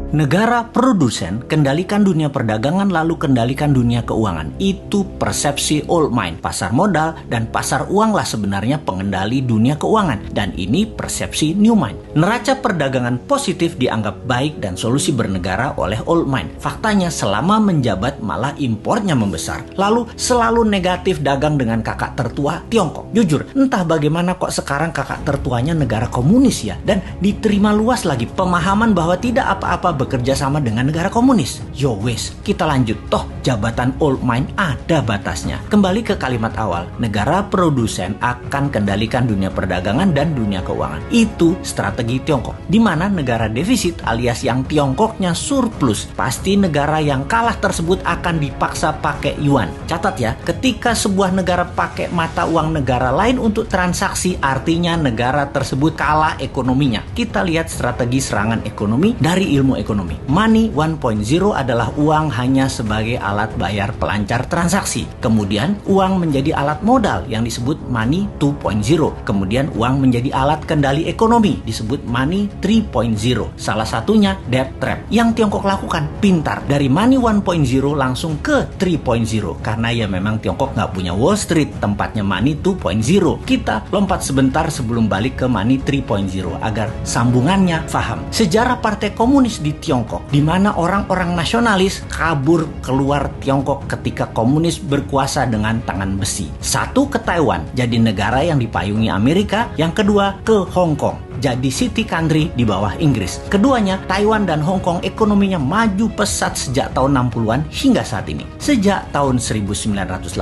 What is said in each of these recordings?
Negara produsen kendalikan dunia perdagangan lalu kendalikan dunia keuangan. Itu persepsi old mind. Pasar modal dan pasar uang lah sebenarnya pengendali dunia keuangan. Dan ini persepsi new mind. Neraca perdagangan positif dianggap baik dan solusi bernegara oleh old mind. Faktanya selama menjabat malah impornya membesar. Lalu selalu negatif dagang dengan kakak tertua Tiongkok. Jujur, entah bagaimana kok sekarang kakak tertuanya negara komunis ya. Dan diterima luas lagi pemahaman bahwa tidak apa-apa bekerja sama dengan negara komunis. Yo wes, kita lanjut. Toh jabatan old mind ada batasnya. Kembali ke kalimat awal, negara produsen akan kendalikan dunia perdagangan dan dunia keuangan. Itu strategi Tiongkok. Di mana negara defisit alias yang Tiongkoknya surplus, pasti negara yang kalah tersebut akan dipaksa pakai yuan. Catat ya, ketika sebuah negara pakai mata uang negara lain untuk transaksi, artinya negara tersebut kalah ekonominya. Kita lihat strategi serangan ekonomi dari ilmu ekonomi. Money 1.0 adalah uang hanya sebagai alat bayar pelancar transaksi. Kemudian uang menjadi alat modal yang disebut money 2.0. Kemudian uang menjadi alat kendali ekonomi disebut money 3.0. Salah satunya debt trap. Yang Tiongkok lakukan pintar. Dari money 1.0 langsung ke 3.0. Karena ya memang Tiongkok nggak punya Wall Street, tempatnya money 2.0. Kita lompat sebentar sebelum balik ke money 3.0 agar sambungannya paham. Sejarah Partai Komunis di Tiongkok, di mana orang-orang nasionalis kabur keluar Tiongkok ketika komunis berkuasa dengan tangan besi. Satu ke Taiwan, jadi negara yang dipayungi Amerika. Yang kedua ke Hong Kong, jadi city country di bawah Inggris. Keduanya, Taiwan dan Hong Kong ekonominya maju pesat sejak tahun 60-an hingga saat ini. Sejak tahun 1989,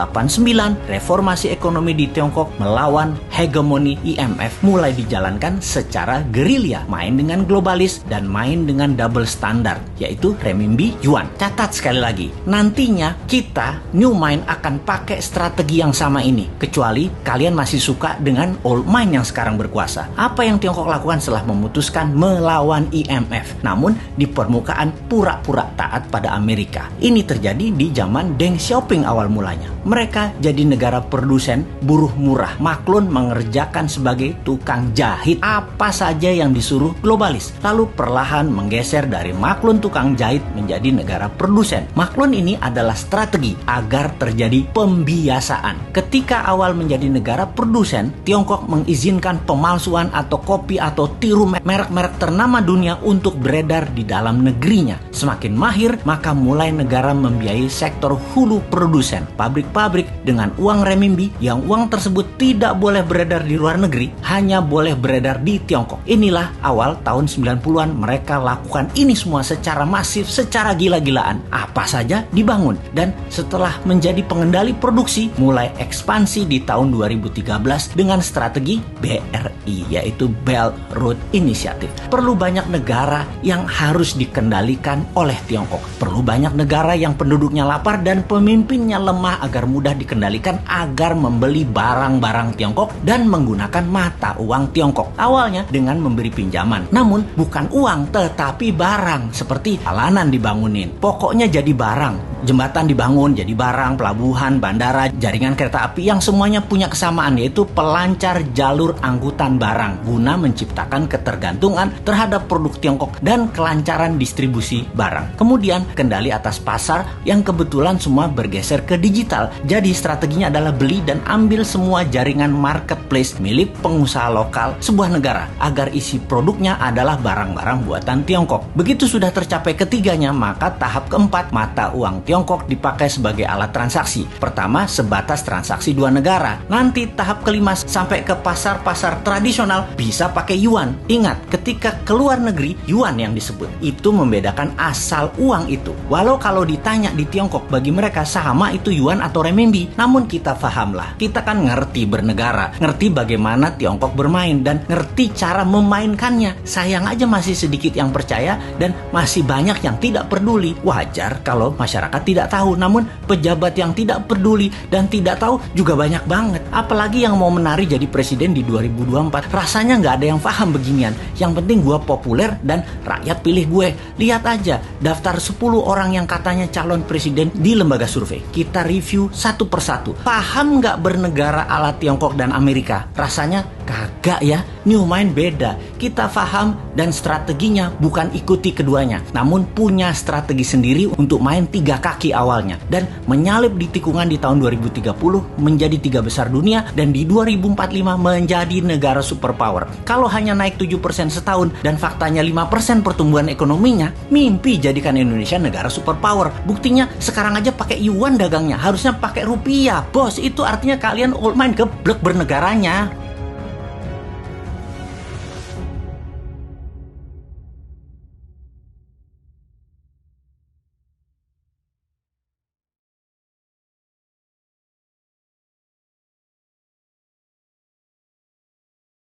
reformasi ekonomi di Tiongkok melawan hegemoni IMF mulai dijalankan secara gerilya, main dengan globalis dan main dengan double standard, yaitu renminbi yuan. Catat sekali lagi, nantinya kita new mind akan pakai strategi yang sama ini, kecuali kalian masih suka dengan old mind yang sekarang berkuasa. Apa yang Tiongkok lakukan setelah memutuskan melawan IMF, namun di permukaan pura-pura taat pada Amerika? Ini terjadi di zaman Deng Xiaoping awal mulanya. Mereka jadi negara produsen buruh murah. Maklun mengerjakan sebagai tukang jahit apa saja yang disuruh globalis. Lalu perlahan menggeser dari maklun tukang jahit menjadi negara produsen. Maklun ini adalah strategi agar terjadi pembiasaan. Ketika awal menjadi negara produsen, Tiongkok mengizinkan pemalsuan atau kopi atau tiru merek-merek ternama dunia untuk beredar di dalam negerinya. Semakin mahir, maka mulai negara membiayai sektor hulu produsen, pabrik-pabrik dengan uang renminbi yang uang tersebut tidak boleh beredar di luar negeri, hanya boleh beredar di Tiongkok. Inilah awal tahun 90-an mereka lakukan ini semua secara masif, secara gila-gilaan. Apa saja dibangun. Dan setelah menjadi pengendali produksi, mulai ekspansi di tahun 2013 dengan strategi BRI, yaitu Belt Road Initiative. Perlu banyak negara yang harus dikendalikan oleh Tiongkok. Perlu banyak negara yang penduduknya lapar dan pemimpinnya lemah agar mudah dikendalikan agar membeli barang-barang Tiongkok dan menggunakan mata uang Tiongkok. Awalnya dengan memberi pinjaman. Namun bukan uang tetapi barang, seperti jalanan dibangunin. Pokoknya jadi barang. Jembatan dibangun jadi barang, pelabuhan, bandara, jaringan kereta api yang semuanya punya kesamaan, yaitu pelancar jalur angkutan barang guna menciptakan ketergantungan terhadap produk Tiongkok dan kelancaran distribusi barang. Kemudian kendali atas pasar yang kebetulan semua bergeser ke digital. Jadi strateginya adalah beli dan ambil semua jaringan marketplace milik pengusaha lokal sebuah negara agar isi produknya adalah barang-barang buatan Tiongkok. Begitu sudah tercapai ketiganya, maka tahap keempat, mata uang Tiongkok dipakai sebagai alat transaksi. Pertama, sebatas transaksi dua negara. Nanti tahap kelima sampai ke pasar-pasar tradisional bisa pakai yuan. Ingat, ketika keluar negeri, yuan yang disebut. Itu membedakan asal uang itu. Walau kalau ditanya di Tiongkok, bagi mereka sama itu yuan atau renminbi. Namun kita pahamlah, kita kan ngerti bernegara, ngerti bagaimana Tiongkok bermain, dan ngerti cara memainkannya. Sayang aja masih sedikit yang percaya dan masih banyak yang tidak peduli. Wajar kalau masyarakat tidak tahu, namun pejabat yang tidak peduli dan tidak tahu juga banyak banget. Apalagi yang mau menari jadi presiden di 2024. Rasanya nggak ada yang paham beginian. Yang penting gue populer dan rakyat pilih gue. Lihat aja daftar 10 orang yang katanya calon presiden di lembaga survei. Kita review satu persatu. Paham nggak bernegara ala Tiongkok dan Amerika? Rasanya Kagak ya, New Mind beda. Kita paham dan strateginya bukan ikuti keduanya, namun punya strategi sendiri untuk main 3 kaki awalnya dan menyalip di tikungan di tahun 2030 menjadi 3 besar dunia dan di 2045 menjadi negara superpower. Kalau hanya naik 7% setahun dan faktanya 5% pertumbuhan ekonominya, mimpi jadikan Indonesia negara superpower. Buktinya sekarang aja pakai yuan dagangnya, harusnya pakai rupiah. Bos, itu artinya kalian old mind geblek bernegaranya.